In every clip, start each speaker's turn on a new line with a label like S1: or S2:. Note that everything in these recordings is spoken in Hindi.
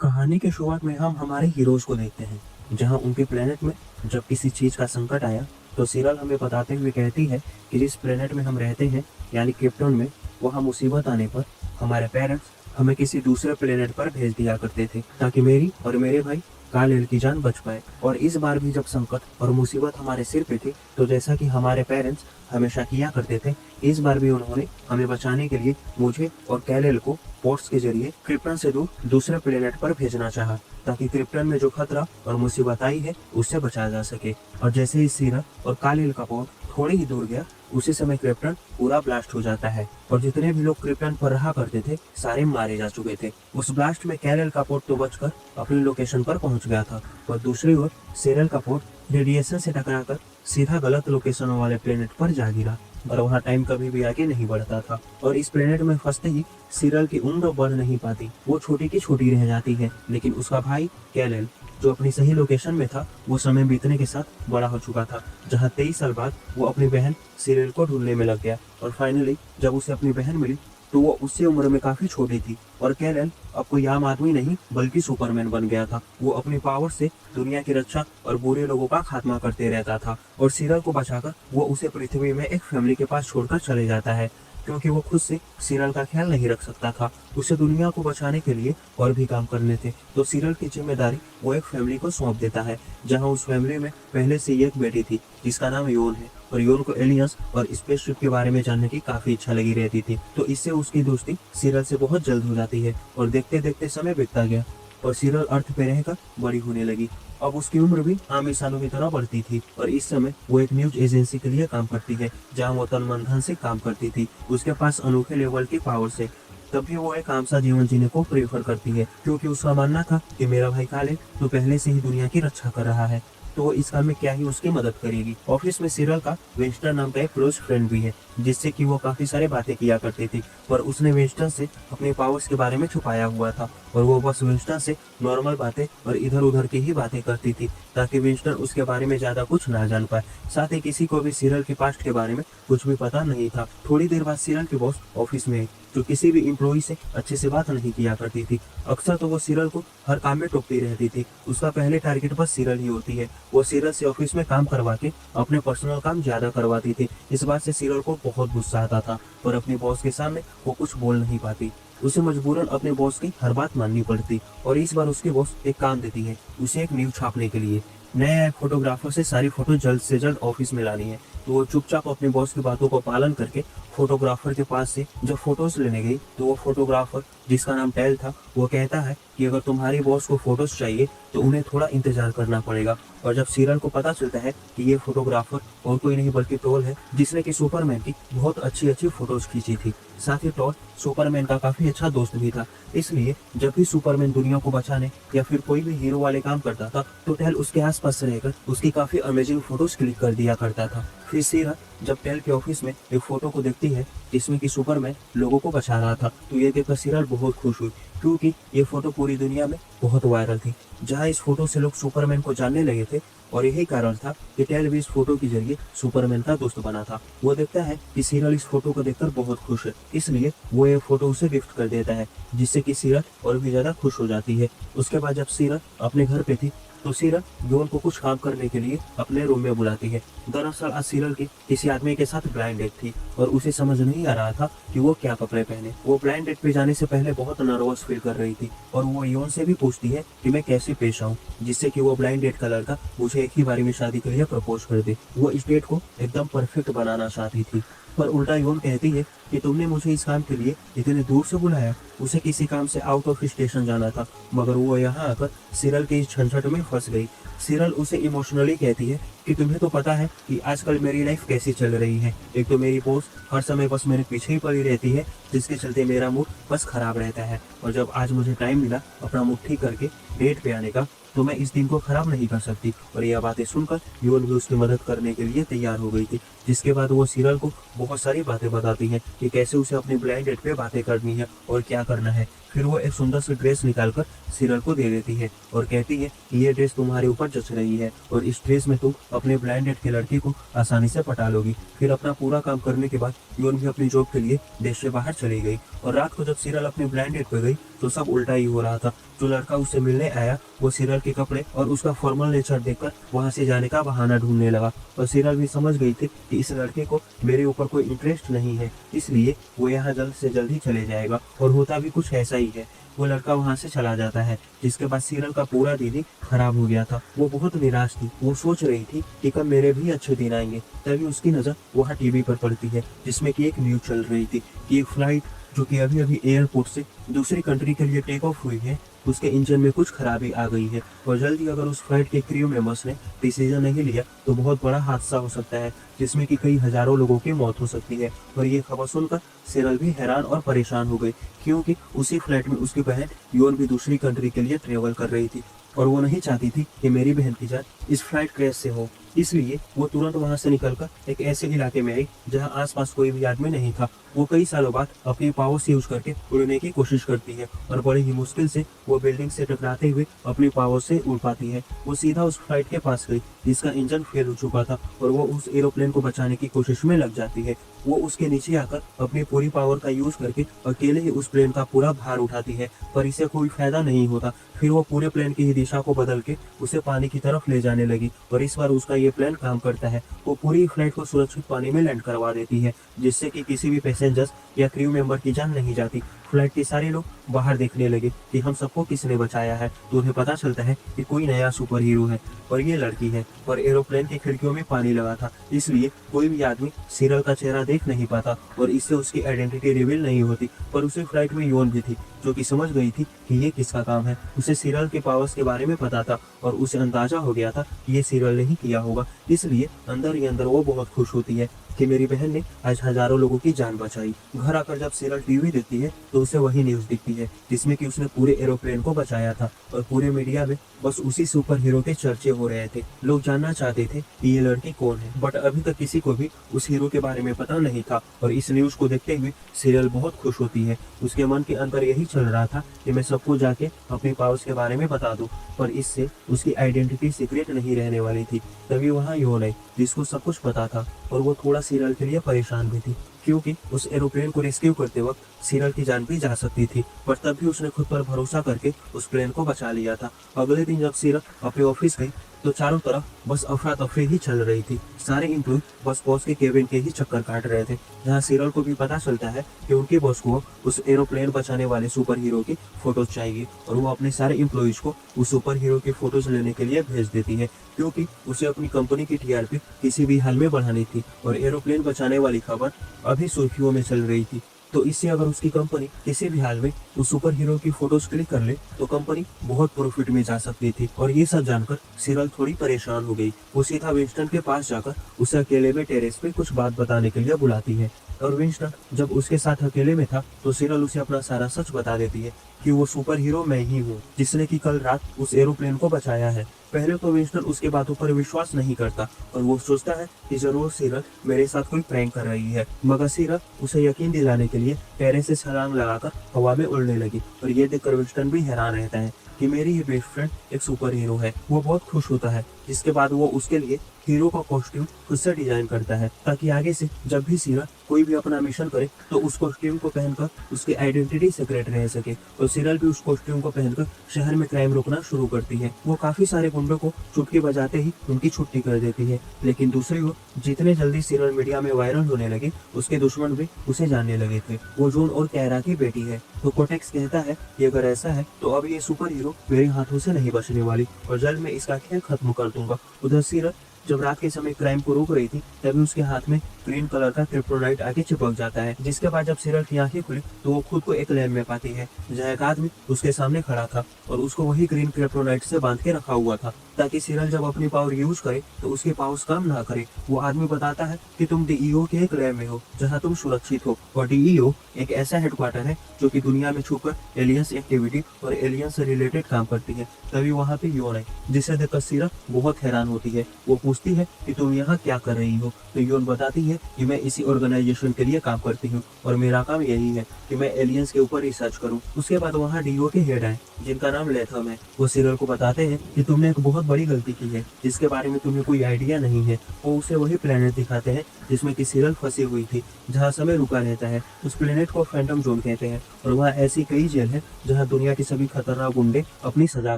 S1: कहानी के शुरुआत में हम हमारे हीरोज को देखते हैं, जहां उनके प्लेनेट में जब किसी चीज का संकट आया तो सीरियल हमें बताते हुए कहती है कि जिस प्लेनेट में हम रहते हैं यानी क्रिप्टन में, वहां मुसीबत आने पर हमारे पेरेंट्स हमें किसी दूसरे प्लेनेट पर भेज दिया करते थे ताकि मेरी और मेरे भाई काल की जान बच पाए। और इस बार भी जब संकट और मुसीबत हमारे सिर पे थी तो जैसा कि हमारे पेरेंट्स हमेशा किया करते थे, इस बार भी उन्होंने हमें बचाने के लिए मुझे और कैलेल को पोर्ट्स के जरिए क्रिप्टन से दूर दूसरे प्लेनेट पर भेजना चाहा ताकि क्रिप्टन में जो खतरा और मुसीबत आई है उससे बचा जा सके। और जैसे ही सीरा और कालेल का पोर्ट थोड़ी ही दूर गया, उसी समय क्रिप्टन पूरा ब्लास्ट हो जाता है और जितने भी लोग क्रिप्टन पर रहा करते थे सारे मारे जा चुके थे। उस ब्लास्ट में कैरेल का पोर्ट तो बचकर अपनी लोकेशन पर पहुंच गया था, और दूसरी ओर सेरेल का पोर्ट रेडिएशन से टकराकर सीधा गलत लोकेशन वाले प्लेनेट पर जा गिरा और वहाँ टाइम कभी भी आगे नहीं बढ़ता था। और इस प्लेनेट में फंसते ही सीरियल की उम्र बढ़ नहीं पाती, वो छोटी की छोटी रह जाती है। लेकिन उसका भाई कैलेल जो अपनी सही लोकेशन में था, वो समय बीतने के साथ बड़ा हो चुका था, जहाँ 23 साल बाद वो अपनी बहन सीरियल को ढूंढने में लग गया। और फाइनली जब उसे अपनी बहन मिली तो वो उससे उम्र में काफी छोटी थी और कैलेल अब कोई आम आदमी नहीं बल्कि सुपरमैन बन गया था। वो अपनी पावर से दुनिया की रक्षा और बुरे लोगों का खात्मा करते रहता था, और सीरियल को बचाकर वो उसे पृथ्वी में एक फैमिली के पास छोड़कर चले जाता है, क्योंकि वो खुद से सीरियल का ख्याल नहीं रख सकता था। उसे दुनिया को बचाने के लिए और भी काम करने थे, तो सीरियल की जिम्मेदारी वो एक फैमिली को सौंप देता है, जहां उस फैमिली में पहले से ही एक बेटी थी जिसका नाम योन है, और योन को एलियंस और स्पेसशिप के बारे में जानने की काफी इच्छा लगी रहती थी। तो इससे उसकी दोस्ती सीरियल से बहुत जल्द हो जाती है, और देखते देखते समय बीतता गया और सीरियल अर्थ पे रहकर बड़ी होने लगी। अब उसकी उम्र भी आम इंसानों की तरह बढ़ती थी, और इस समय वो एक न्यूज एजेंसी के लिए काम करती है, जहां वो तन मन धन से काम करती थी। उसके पास अनोखे लेवल की पावर से तब भी वो एक आम सा जीवन जीने को प्रेफर करती है, क्योंकि उसका मानना था कि मेरा भाई काले तो पहले से ही दुनिया की रक्षा कर रहा है, तो वो इस काम में क्या ही उसकी मदद करेगी। ऑफिस में सीरियल का वेंस्टर नाम का एक क्लोज फ्रेंड भी है, जिससे कि वो काफी सारे बातें किया करती थी, पर उसने वेंस्टर से अपने पावर्स के बारे में छुपाया हुआ था, और वो बस वेंस्टर से नॉर्मल बातें और इधर उधर की ही बातें करती थी ताकि वेंस्टर उसके बारे में ज्यादा कुछ ना जान पाए। साथ ही किसी को भी सीरियल के पास्ट के बारे में कुछ भी पता नहीं था। थोड़ी देर बाद सीरियल के बॉस ऑफिस में आई, जो किसी भी एम्प्लॉय से अच्छे से बात नहीं किया करती थी। अक्सर तो वो सीरियल को हर काम में टोकती रहती थी। उसका पहले टारगेट बस सीरियल ही होती है। वो सीरियल से ऑफिस में काम करवा के अपने पर्सनल काम ज्यादा करवाती थी। इस बात से सीरियल को बहुत गुस्सा आता था, पर अपने बॉस के सामने वो कुछ बोल नहीं पाती। उसे मजबूरन अपने बॉस की हर बात माननी पड़ती, और इस बार उसके बॉस एक काम देती है उसे एक न्यूज छापने के लिए। नया फोटोग्राफर से सारी फोटो जल्द से जल्द ऑफिस में लानी है, तो वो चुपचाप अपने बॉस की बातों को पालन करके फोटोग्राफर के पास से जब फोटोज लेने गई, तो वो फोटोग्राफर जिसका नाम टेल था, वो कहता है कि अगर तुम्हारी बॉस को फोटोज चाहिए तो उन्हें थोड़ा इंतजार करना पड़ेगा। और जब सीरियल को पता चलता है कि ये फोटोग्राफर और कोई नहीं बल्कि टॉल है, जिसने कि सुपरमैन की बहुत अच्छी अच्छी फोटोज खींची थी। साथ ही टॉल सुपरमैन का काफी अच्छा दोस्त भी था, इसलिए जब भी सुपरमैन दुनिया को बचाने या फिर कोई भी हीरो वाले काम करता था तो टेल उसके आसपास रहकर उसकी काफी अमेजिंग फोटोज क्लिक कर दिया करता था। फिर सीरियल जब टेल के ऑफिस में एक फोटो को देखती है जिसमें कि सुपरमैन लोगों को बचा रहा था, तो ये देखकर सीरियल बहुत खुश हुई, क्योंकि ये फोटो पूरी दुनिया में बहुत वायरल थी, जहां इस फोटो से लोग सुपरमैन को जानने लगे थे। और यही कारण था कि टेल भी इस फोटो के जरिए सुपरमैन का दोस्त बना था। वो देखता है कि सीरियल इस फोटो को देखकर बहुत खुश है, इसलिए वो ये फोटो उसे गिफ्ट कर देता है, जिससे कि सीरियल और भी ज्यादा खुश हो जाती है। उसके बाद जब सीरियल अपने घर पे थी तो सीरियल योन को कुछ काम करने के लिए अपने रूम में बुलाती है। दरअसल आज सीरियल की किसी आदमी के साथ ब्लाइंड डेट थी, और उसे समझ नहीं आ रहा था कि वो क्या कपड़े पहने। वो ब्लाइंड डेट पे जाने से पहले बहुत नर्वस फील कर रही थी, और वो योन से भी पूछती है कि मैं कैसे पेश आऊँ, जिससे कि वो ब्लाइंड डेट का लड़का मुझे एक ही बारी में शादी के लिए प्रपोज कर दे। वो इस डेट को एकदम परफेक्ट बनाना चाहती थी, पर उल्टा योन कहती है कि तुमने मुझे इस काम के लिए इतने दूर से बुलाया। उसे किसी काम से आउट ऑफ स्टेशन जाना था, मगर वो यहाँ आकर सीरियल के इस झंझट में फंस गई। सीरियल उसे इमोशनली कहती है कि तुम्हें तो पता है कि आजकल मेरी लाइफ कैसी चल रही है। एक तो मेरी बॉस हर समय बस मेरे पीछे ही पड़ी रहती है, जिसके चलते मेरा मूड बस खराब रहता है, और जब आज मुझे टाइम मिला अपना मूड ठीक करके डेट पे आने का, तो मैं इस दिन को खराब नहीं कर सकती। और यह बातें सुनकर योन भी उसकी मदद करने के लिए तैयार हो गई थी, जिसके बाद वो सीरियल को बहुत सारी बातें बताती है कि कैसे उसे अपनी ब्लाइंड डेट पे बातें करनी है और क्या करना है। फिर वो एक सुंदर सी ड्रेस निकालकर सीरियल को दे देती है और कहती है कि ये ड्रेस तुम्हारे ऊपर जच रही है, और इस ड्रेस में तुम अपने ब्लाइंड डेट के लड़के को आसानी से पटा लोगी। फिर अपना पूरा काम करने के बाद योन भी अपनी जॉब के लिए देश से बाहर चली गई, और रात को जब सीरियल अपने ब्लाइंड डेट पे गई तो सब उल्टा ही हो रहा था। जो लड़का उससे मिलने आया वो सीरल के कपड़े और उसका फॉर्मल नेचर देखकर वहाँ से जाने का बहाना ढूंढने लगा। और सीरल भी समझ गई थी कि इस लड़के को मेरे ऊपर कोई इंटरेस्ट नहीं है, इसलिए वो यहाँ जल्द से जल्द ही चले जाएगा। और होता भी कुछ ऐसा ही है। वो लड़का वहाँ से चला जाता है, जिसके बाद सीरल का पूरा दिन ही खराब हो गया था। वो बहुत निराश थी। वो सोच रही थी कि कब मेरे भी अच्छे दिन आएंगे। तभी उसकी नज़र वहाँ टीवी पर पड़ती है, जिसमें कि एक न्यूज चल रही थी कि एक फ्लाइट जो कि अभी अभी एयरपोर्ट से दूसरी कंट्री के लिए टेक ऑफ हुई है, उसके इंजन में कुछ खराबी आ गई है और जल्दी अगर उस फ्लाइट के क्रू मेंबर्स ने डिसीजन नहीं लिया तो बहुत बड़ा हादसा हो सकता है, जिसमें कि कई हजारों लोगों की मौत हो सकती है। और ये खबर सुनकर सीरल भी हैरान और परेशान हो गई, क्योंकि उसी फ्लाइट में उसकी बहन योन भी दूसरी कंट्री के लिए ट्रेवल कर रही थी और वो नहीं चाहती थी कि मेरी बहन की जान इस फ्लाइट क्रैश से हो। इसलिए वो तुरंत वहां से निकलकर एक ऐसे इलाके में आई जहां आसपास कोई भी आदमी नहीं था। वो कई सालों बाद अपनी पावर्स यूज करके उड़ने की कोशिश करती है और बड़ी ही मुश्किल से वो बिल्डिंग से टकराते हुए अपनी पावर से उड़ पाती है। वो सीधा उस फ्लाइट के पास गई जिसका इंजन फेल हो चुका था और वो उस एरोप्लेन को बचाने की कोशिश में लग जाती है। वो उसके नीचे आकर अपनी पूरी पावर का यूज करके अकेले ही उस प्लेन का पूरा भार उठाती है, पर इसे कोई फायदा नहीं होता। फिर वो पूरे प्लेन की ही दिशा को बदल के उसे पानी की तरफ ले जाने लगी और इस बार उसका ये प्लान काम करता है। वो पूरी फ्लाइट को सुरक्षित पानी में लैंड करवा देती है, जिससे कि किसी भी पैसेंजर्स या क्रू मेंबर की जान नहीं जाती। फ्लाइट के सारे लोग बाहर देखने लगे कि हम सबको किसने बचाया है, तो उन्हें पता चलता है कि कोई नया सुपर हीरो है और ये लड़की है। और एरोप्लेन की खिड़कियों में पानी लगा था, इसलिए कोई भी आदमी सीरल का चेहरा देख नहीं पाता और इससे उसकी आइडेंटिटी रिवील नहीं होती। पर उसी फ्लाइट में योन भी थी, जो कि समझ गई थी कि ये किसका काम है। उसे सीरल के पावर्स के बारे में पता था और उसे अंदाजा हो गया था कि ये सीरल ने ही किया होगा, इसलिए अंदर ही अंदर वो बहुत खुश होती है कि मेरी बहन ने आज हजारों लोगों की जान बचाई। घर आकर जब सीरल टीवी देखती है तो उसे वही न्यूज दिखती है जिसमें कि उसने पूरे एरोप्लेन को बचाया था और पूरे मीडिया में बस उसी सुपर हीरो के चर्चे हो रहे थे। लोग जानना चाहते थे कि ये लड़की कौन है, बट अभी तक किसी को भी उस हीरो के बारे में पता नहीं था। और इस न्यूज को देखते हुए सीरियल बहुत खुश होती है। उसके मन के अंदर यही चल रहा था कि मैं सबको जाके अपनी पावर्स के बारे में बता दूं, पर इससे उसकी आइडेंटिटी सीक्रेट नहीं रहने वाली थी। तभी वहाँ योन आई, जिसको सब कुछ पता था और वो थोड़ा सीरियल के लिए परेशान भी थी, क्योंकि उस एरोप्लेन को रेस्क्यू करते वक्त सीरल की जान भी जा सकती थी, पर तब भी उसने खुद पर भरोसा करके उस प्लेन को बचा लिया था। अगले दिन जब सीरल अपने ऑफिस गई तो चारों तरफ बस अफरा तफरी ही चल रही थी। सारे एम्प्लॉय बस बॉस के केबिन के ही चक्कर काट रहे थे, जहां सीरल को भी पता चलता है कि उनके बॉस को उस एरोप्लेन बचाने वाले सुपर हीरो की फोटोज चाहिए और वो अपने सारे एम्प्लॉयज को उस सुपर हीरो की फोटोज लेने के लिए भेज देती है, क्योंकि उसे अपनी कंपनी की टीआरपी किसी भी हाल में बढ़ानी थी और एरोप्लेन बचाने वाली खबर अभी सुर्खियों में चल रही थी। तो इससे अगर उसकी कंपनी किसी भी हाल में उस सुपर हीरो की फोटोज क्लिक कर ले तो कंपनी बहुत प्रॉफिट में जा सकती थी। और ये सब जानकर सीरल थोड़ी परेशान हो गई। वो सीधा विंस्टन के पास जाकर उसे अकेले में टेरेस पे कुछ बात बताने के लिए बुलाती है और विंस्टन जब उसके साथ अकेले में था तो सीरल उसे अपना सारा सच बता देती है कि वो सुपर हीरो मैं ही हूँ, जिसने कि कल रात उस एरोप्लेन को बचाया है। पहले तो विंस्टन उसके बातों पर विश्वास नहीं करता और वो सोचता है कि जरूर सीरल मेरे साथ कोई प्रैंक कर रही है, मगर सीरल उसे यकीन दिलाने के लिए टेरेस से छलांग लगाकर हवा में उड़ने लगी। और ये देखकर विंस्टन भी हैरान रहता है कि मेरी ही बेस्ट फ्रेंड एक सुपर हीरो है। वो बहुत खुश होता है, जिसके बाद वो उसके लिए हीरो का कॉस्ट्यूम खुद से डिजाइन करता है, ताकि आगे से जब भी सीरल कोई भी अपना मिशन करे तो उस कॉस्ट्यूम को पहनकर उसकी आइडेंटिटी सीक्रेट रह सके। और सीरल भी उस कॉस्ट्यूम को पहनकर शहर में क्राइम रोकना शुरू करती है। वो काफी सारे गुंडों को चुटकी बजाते ही उनकी छुट्टी कर देती है। लेकिन दूसरी ओर जितने जल्दी सीरल मीडिया में वायरल होने लगे, उसके दुश्मन भी उसे जानने लगे थे। वो जून और कैरा की बेटी है। तो कोटेक्स कहता है कि अगर ऐसा है तो अब ये सुपर हीरो मेरे हाथों से नहीं बचने वाली और जल्द मैं इसका खेल खत्म कर दूंगा। उधर सीरल जब रात के समय क्राइम को रोक रही थी तभी उसके हाथ में ग्रीन कलर का क्रिप्टोनाइट आके चिपक जाता है, जिसके बाद जब सीरल की आंखें खुली तो वो खुद को एक लैब में पाती है जहाँ एक आदमी उसके सामने खड़ा था और उसको वही ग्रीन क्रिप्टोनाइट से बांध के रखा हुआ था, ताकि सीरल जब अपनी पावर यूज करे तो उसके पावर्स काम ना करे। वो आदमी बताता है कि तुम डीईओ के एक लैब में हो जहाँ तुम सुरक्षित हो और डीईओ एक ऐसा हेडक्वार्टर है जो कि दुनिया में छुपकर एलियंस एक्टिविटी और एलियंस से रिलेटेड काम करती है। तभी वहाँ पे योन है, जिसे देखकर सीरल बहुत हैरान होती है। वो पूछती है कि तुम यहाँ क्या कर रही हो, तो योन बताती है कि मैं इसी ऑर्गेनाइजेशन के लिए काम करती हूँ और मेरा काम यही है कि मैं एलियंस के ऊपर रिसर्च करूँ। उसके बाद वहाँ डीओ के हेड आए जिनका नाम लेथम है। वो सीरल को बताते हैं कि तुमने एक बहुत बड़ी गलती की है जिसके बारे में तुम्हें कोई आइडिया नहीं है। वो उसे वही प्लेनेट दिखाते हैं जिसमें कि सीरल फंसी हुई थी, जहाँ समय रुका रहता है। उस प्लेनेट को फैंटम जोन कहते हैं और वहाँ ऐसी कई जेल है जहाँ दुनिया के सभी खतरनाक गुंडे अपनी सजा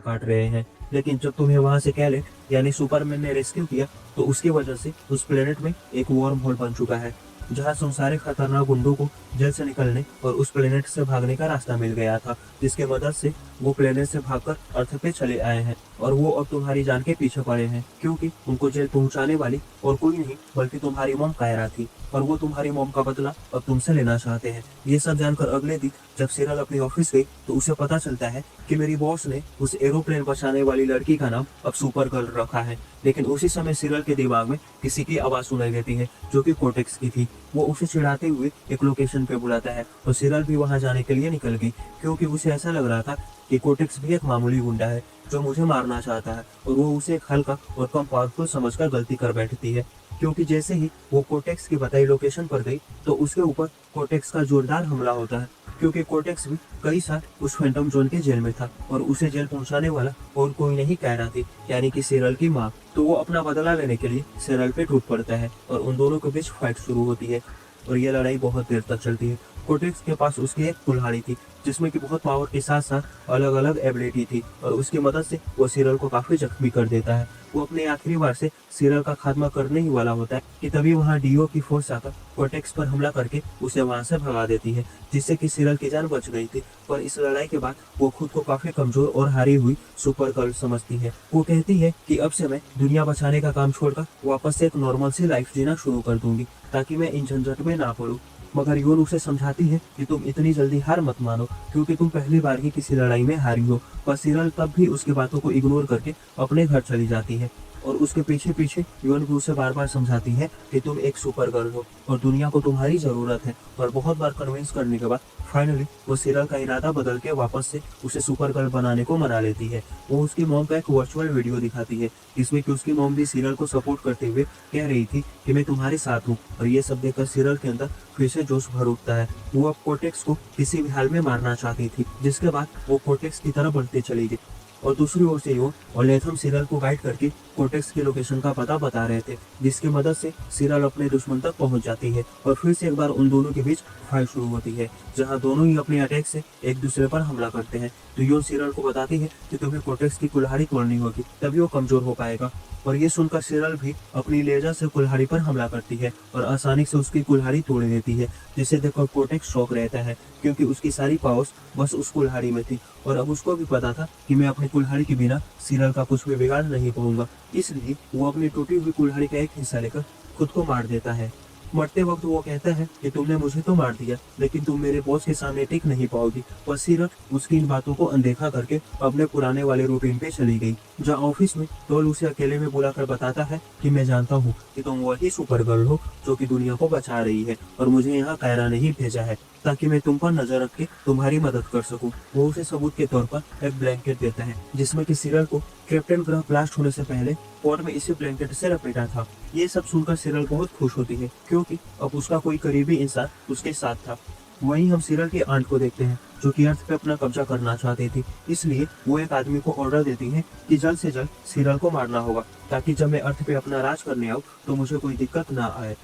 S1: काट रहे हैं। लेकिन जब तुम्हें वहाँ से कैलेट यानी सुपरमैन ने रेस्क्यू किया तो उसकी वजह से उस प्लेनेट में एक वार्म होल बन चुका है, जहाँ सारे खतरनाक गुंडों को जेल से निकलने और उस प्लेनेट से भागने का रास्ता मिल गया था, जिसके मदद से वो प्लेनेट से भागकर अर्थ पे चले आए हैं। और वो अब तुम्हारी जान के पीछे पड़े हैं, क्योंकि उनको जेल पहुंचाने वाली और कोई नहीं बल्कि तुम्हारी मॉम कायरा थी, और वो तुम्हारी मॉम का बदला अब तुमसे लेना चाहते हैं। ये सब जानकर अगले दिन जब सीरल अपने ऑफिस गई तो उसे पता चलता है कि मेरी बॉस ने उस एरोप्लेन बचाने वाली लड़की का नाम अब सुपर गर्ल रखा है। लेकिन उसी समय सीरल के दिमाग में किसी की आवाज सुनाई देती है जो कि कोर्टेक्स की थी। वो उसे चिढ़ाते हुए एक लोकेशन पे बुलाता है और सीरल भी वहां जाने के लिए निकल गई, क्योंकि उसे ऐसा लग रहा था कि कोर्टेक्स भी एक मामूली गुंडा है जो मुझे मारना चाहता है, और वो उसे एक हल्का और कम पावरफुल समझकर गलती कर बैठती है। क्योंकि जैसे ही वो कोर्टेक्स की बताई लोकेशन पर गई तो उसके ऊपर कोर्टेक्स का जोरदार हमला होता है, क्योंकि कोर्टेक्स भी कई साल उस फैंटम जोन के जेल में था और उसे जेल पहुंचाने वाला और कोई नहीं कायरा थी, यानी कि सीरल की माँ। तो वो अपना बदला लेने के लिए सीरल पे टूट पड़ता है और उन दोनों के बीच फाइट शुरू होती है और ये लड़ाई बहुत देर तक चलती है। कोर्टेक्स के पास उसकी एक कुल्हाड़ी थी जिसमें कि बहुत पावर के साथ साथ अलग अलग एबिलिटी थी, और उसकी मदद से वो सीरल को काफी जख्मी कर देता है। वो अपने आखिरी बार से सीरल का खात्मा करने ही वाला होता है कि तभी वहाँ डीओ की फोर्स आकर कोर्टेक्स पर हमला करके उसे वहाँ से भगा देती है, जिससे कि सीरल की जान बच गई थी। पर इस लड़ाई के बाद वो खुद को काफी कमजोर और हारी हुई सुपर गर्ल समझती है। वो कहती है कि अब से मैं दुनिया बचाने का काम छोड़कर वापस से एक नॉर्मल सी लाइफ जीना शुरू कर दूंगी ताकि मैं इन झंझट में ना पड़ूं। मगर योन उसे समझाती है कि तुम इतनी जल्दी हार मत मानो, क्योंकि तुम पहली बार ही किसी लड़ाई में हारी हो। पर सीरल तब भी उसकी बातों को इग्नोर करके अपने घर चली जाती है और उसके पीछे पीछे योन भी उसे बार बार समझाती है कि तुम एक सुपर गर्ल हो और दुनिया को तुम्हारी जरूरत है। और बहुत बार कन्विंस करने के बाद फाइनली वो सीरल का इरादा बदल के वापस से उसे सुपर गर्ल बनाने को मना लेती है। वो उसकी मॉम का एक वर्चुअल वीडियो दिखाती है जिसमें कि उसकी मॉम भी सीरल को सपोर्ट करते हुए कह रही थी कि मैं तुम्हारे साथ हूँ, और ये सब देखकर सीरल के अंदर फिर से जोश भर उठता है। वो अब कोर्टेक्स को किसी भी हाल में मारना चाहती थी, जिसके बाद वो कोर्टेक्स की तरफ बढ़ते चली गई। और दूसरी ओर से योन और लेथम सीरल को गाइड करके कोर्टेक्स की लोकेशन का पता बता रहे थे, जिसकी मदद से सीरल अपने दुश्मन तक पहुंच जाती है और फिर से एक बार उन दोनों के बीच फाइट शुरू होती है, जहां दोनों ही अपने अटैक से एक दूसरे पर हमला करते हैं। तो योन सीरल को बताती है कि तुम्हें कोर्टेक्स की कुल्हाड़ी तोड़नी होगी, तभी वो कमजोर हो पाएगा। और ये सुनकर सीरल भी अपनी लेजर से कुल्हाड़ी पर हमला करती है और आसानी से उसकी कुल्हाड़ी तोड़ देती है, जिसे देखकर कोर्टेक्स शॉक रहता है, क्योंकि उसकी सारी पावर्स बस उस कुल्हाड़ी में थी। और अब उसको भी पता था कि मैं अपनी कुल्हाड़ी के बिना सीरल का कुछ भी बिगाड़ नहीं पाऊंगा, इसलिए वो अपनी टूटी हुई कुल्हाड़ी का एक हिस्सा लेकर खुद को मार देता है। मरते वक्त वो कहता है कि तुमने मुझे तो मार दिया, लेकिन तुम मेरे बॉस के सामने टिक नहीं पाओगी। और सीरल उसकी इन बातों को अनदेखा करके अपने पुराने वाले रूटीन पे चली गई, जहाँ ऑफिस में टोल उसे अकेले में बुलाकर बताता है कि मैं जानता हूँ कि तुम वही सुपर गर्ल हो जो कि दुनिया को बचा रही है, और मुझे यहाँ कायरा नहीं भेजा है ताकि मैं तुम पर नजर रख के तुम्हारी मदद कर सकूं। वो उसे सबूत के तौर पर एक ब्लैंकेट देता है जिसमें कि सीरल को कैप्टन ग्रह ब्लास्ट होने से पहले पोर्ट में इसी ब्लैंकेट से लपेटा था। ये सब सुनकर सीरल बहुत खुश होती है, क्योंकि अब उसका कोई करीबी इंसान उसके साथ था। वहीं हम सीरल की आंट को देखते हैं जो कि अर्थ पे अपना कब्जा करना चाहती थी, इसलिए वो एक आदमी को ऑर्डर देती है कि जल्द से जल्द सीरल को मारना होगा ताकि जब मैं अर्थ पे अपना राज करने आऊँ तो मुझे कोई दिक्कत ना आए।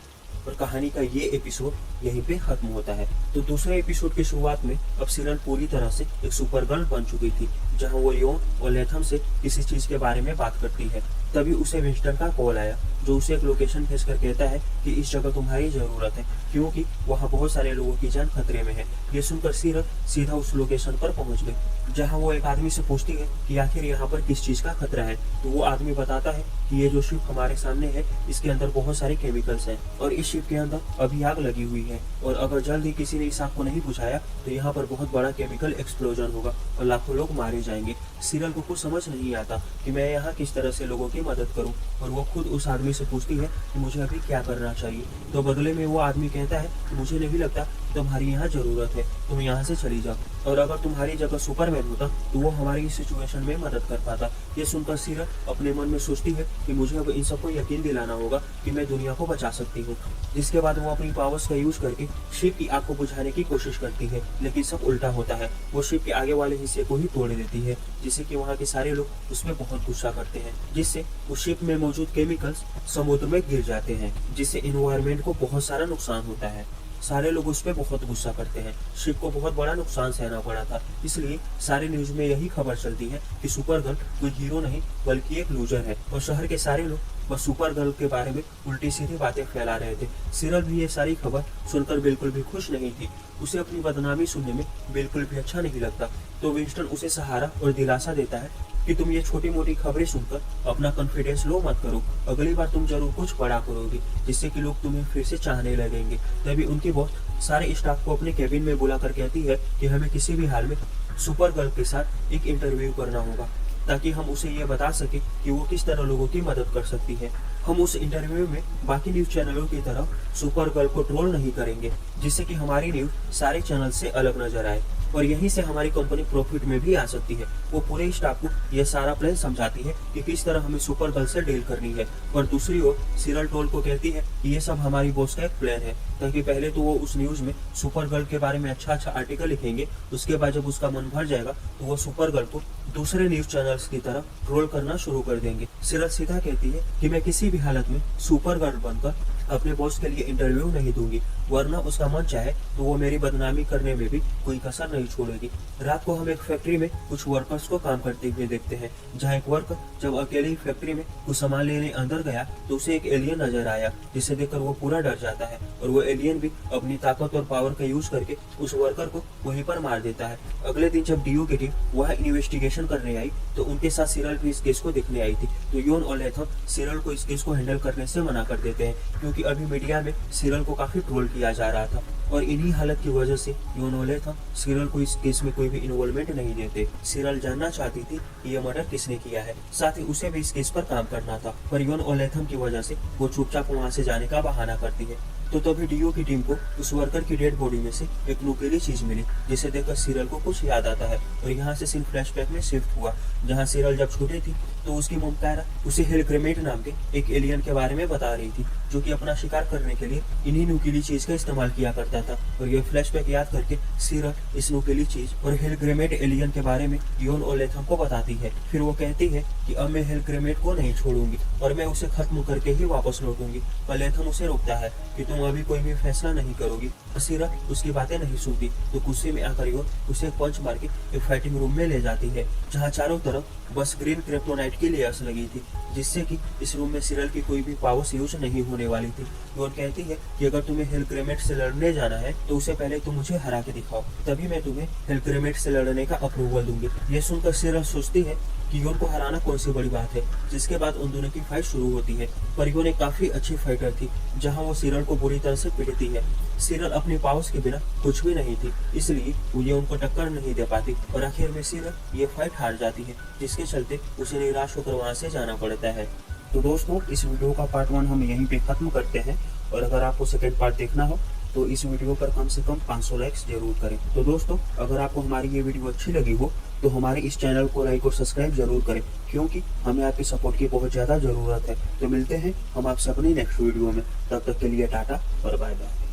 S1: और कहानी का ये एपिसोड यहीं पे खत्म होता है। तो दूसरे एपिसोड की शुरुआत में अब सीरल पूरी तरह से एक सुपर गर्ल बन चुकी थी, जहां वो योन और लेथम से किसी चीज के बारे में बात करती है। तभी उसे विंस्टन का कॉल आया जो उसे एक लोकेशन भेजकर कहता है कि इस जगह तुम्हारी जरूरत है, क्योंकि वहाँ बहुत सारे लोगों की जान खतरे में है। ये सुनकर सीरल सीधा उस लोकेशन पर पहुंच गई, जहाँ वो एक आदमी से पूछती है कि आखिर यहाँ पर किस चीज का खतरा है। तो वो आदमी बताता है कि ये जो शिप हमारे सामने है इसके अंदर बहुत सारे केमिकल्स हैं और इस शिप के अंदर अभी आग लगी हुई है, और अगर जल्द ही किसी ने इस आग को नहीं बुझाया तो यहाँ पर बहुत बड़ा केमिकल एक्सप्लोजन होगा और लाखों लोग मारे जाएंगे। सीरल को कुछ समझ नहीं आता कि मैं यहाँ किस तरह से लोगों की मदद करूँ, और वो खुद उस आदमी से पूछती है कि मुझे अभी क्या करना चाहिए। तो बदले में वो आदमी कहता है कि मुझे नहीं लगता तुम्हारी यहाँ जरूरत है, तुम यहाँ से चली जाओ। और अगर तुम्हारी जगह सुपरमैन होता तो वो हमारी इस सिचुएशन में मदद कर पाता। ये सुनकर सीरल अपने मन में सोचती है कि मुझे अब इन सबको यकीन दिलाना होगा कि मैं दुनिया को बचा सकती हूँ। जिसके बाद वो अपनी पावर्स का यूज करके शिप की आग को बुझाने की कोशिश करती है, लेकिन सब उल्टा होता है। वो शिप के आगे वाले हिस्से को ही तोड़ देती है, जिससे कि वहाँ के सारे लोग उसमें बहुत गुस्सा करते हैं, जिससे उस शिप में मौजूद केमिकल्स समुद्र में गिर जाते हैं, जिससे एनवायरनमेंट को बहुत सारा नुकसान होता है। सारे लोग उस पर बहुत गुस्सा करते हैं। शिप को बहुत बड़ा नुकसान सहना पड़ा था, इसलिए सारे न्यूज में यही खबर चलती है कि सुपर गर्ल कोई हीरो नहीं बल्कि एक लूजर है। और शहर के सारे लोग बस सुपर गर्ल के बारे में उल्टी सीधी बातें फैला रहे थे। सीरल भी ये सारी खबर सुनकर बिल्कुल भी खुश नहीं थी। उसे अपनी बदनामी सुनने में बिल्कुल भी अच्छा नहीं लगता। तो विंस्टन उसे सहारा और दिलासा देता है कि तुम ये छोटी मोटी खबरें सुनकर अपना कॉन्फिडेंस लो मत करो। अगली बार तुम जरूर कुछ बड़ा करोगे, जिससे कि लोग तुम्हें फिर से चाहने लगेंगे। तभी उनकी बॉस सारे स्टाफ को अपने केबिन में बुलाकर कहती है कि हमें किसी भी हाल में सुपर गर्ल के साथ एक इंटरव्यू करना होगा, ताकि हम उसे ये बता सके कि वो किस तरह लोगों की मदद कर सकती है। हम उस इंटरव्यू में बाकी न्यूज चैनलों की तरह सुपर गर्ल को ट्रोल नहीं करेंगे, जिससे कि हमारी न्यूज सारे चैनल से अलग नजर आए और यहीं से हमारी कंपनी प्रॉफिट में भी आ सकती है। वो पूरे स्टाफ को यह सारा प्लान समझाती है कि किस तरह हमें सुपर गर्ल से डील करनी है। और दूसरी ओर सीरल टोल को कहती है कि ये सब हमारी बॉस का एक प्लान है, ताकि पहले तो वो उस न्यूज में सुपर गर्ल के बारे में अच्छा आर्टिकल लिखेंगे, उसके बाद जब उसका मन भर जाएगा तो वो सुपर गर्ल को दूसरे न्यूज चैनल्स की तरह ट्रोल करना शुरू कर देंगे। सीरल सीधा कहती है कि मैं किसी भी हालत में सुपर गर्ल बनकर अपने बॉस के लिए इंटरव्यू नहीं दूंगी, वरना उसका मन चाहे तो वो मेरी बदनामी करने में भी कोई कसर नहीं छोड़ेगी। रात को हम एक फैक्ट्री में कुछ वर्कर्स को काम करते हुए देखते हैं, जहाँ एक वर्कर जब अकेले ही फैक्ट्री में कुछ सामान लेने अंदर गया तो उसे एक एलियन नजर आया, जिसे देखकर वो पूरा डर जाता है और वो एलियन भी अपनी ताकत और पावर का यूज करके उस वर्कर को वहीं पर मार देता है। अगले दिन जब डीओ की टीम वह इन्वेस्टिगेशन करने आई तो उनके साथ सीरल भी इस केस को देखने आई थी। तो योन और लेथम सीरल को इस केस को हैंडल करने से मना कर देते हैं, क्योंकि अभी मीडिया में सीरल को काफी ट्रोल किया जा रहा था और इन्हीं हालत की वजह से योन और लेथम सीरल को इस केस में कोई भी इन्वॉल्वमेंट नहीं देते। सीरल जानना चाहती थी कि यह मर्डर किसने किया है, साथ ही उसे भी इस केस पर काम करना था, पर योन और लेथम की वजह से वो चुपचाप वहाँ से जाने का बहाना करती है। तो तभी डीओ की टीम को उस वर्कर की डेड बॉडी में से एक नुकीली चीज मिली, जिसे देखकर सीरल को कुछ याद आता है और यहाँ से सीन फ्लैशबैक में शिफ्ट हुआ, जहाँ सीरल जब छोटी थी तो उसकी मॉम कायरा उसे हेलग्रेमेट नाम के एक एलियन के बारे में बता रही थी, जो कि अपना शिकार करने के लिए इन्हीं नुकीली चीज का इस्तेमाल किया करता था। और ये फ्लैशबैक याद करके सीरल इस नुकीली चीज और हेलग्रेमेट एलियन के बारे में योन और लेथम को बताती है। फिर वो कहती है कि अब मैं हेलग्रेमेट को नहीं छोड़ूंगी और मैं उसे खत्म करके ही वापस लौटूंगी, पर लेथम उसे रोकता है कि तुम अभी कोई भी फैसला नहीं करोगी। सीरल उसकी बातें नहीं सुनती तो गुस्से में आकर योन उसे पंच मार के एक फाइटिंग रूम में ले जाती है, जहाँ चारों तरफ बस ग्रीन क्रिप्टोनाइट की लेयर्स लगी थी, जिससे कि इस रूम में सीरल की कोई भी पावर्स यूज नहीं होने वाली थी। योन कहती है कि अगर तुम्हें हेलग्रेमेट से लड़ने जाना है तो उससे पहले तुम मुझे हरा के दिखाओ, तभी मैं तुम्हें हेलग्रेमेट से लड़ने का अप्रूवल दूंगी। ये सुनकर सीरल सोचती है कि योन को हराना कौन सी बड़ी बात है, जिसके बाद उन दोनों की फाइट शुरू होती है। पर योन एक काफी अच्छी फाइटर थी, जहां वो सीरल को बुरी तरह से पीटती है। सीरल अपनी पावर्स के बिना कुछ भी नहीं थी, इसलिए वो ये उनको टक्कर नहीं दे पाती और आखिर में सीरल ये फाइट हार जाती है, जिसके चलते उसे निराश होकर वहां से जाना पड़ता है। तो दोस्तों, इस वीडियो का पार्ट 1 हम यहीं पे खत्म करते हैं और अगर आपको सेकंड पार्ट देखना हो तो इस वीडियो पर कम से कम 500 लाइक्स जरूर करें। तो दोस्तों, अगर आपको हमारी ये वीडियो अच्छी लगी हो तो हमारे इस चैनल को लाइक और सब्सक्राइब जरूर करें, क्योंकि हमें आपके सपोर्ट की बहुत ज़्यादा ज़रूरत है। तो मिलते हैं हम आपसे अपनी नेक्स्ट वीडियो में, तब तक के लिए टाटा और बाय बाय।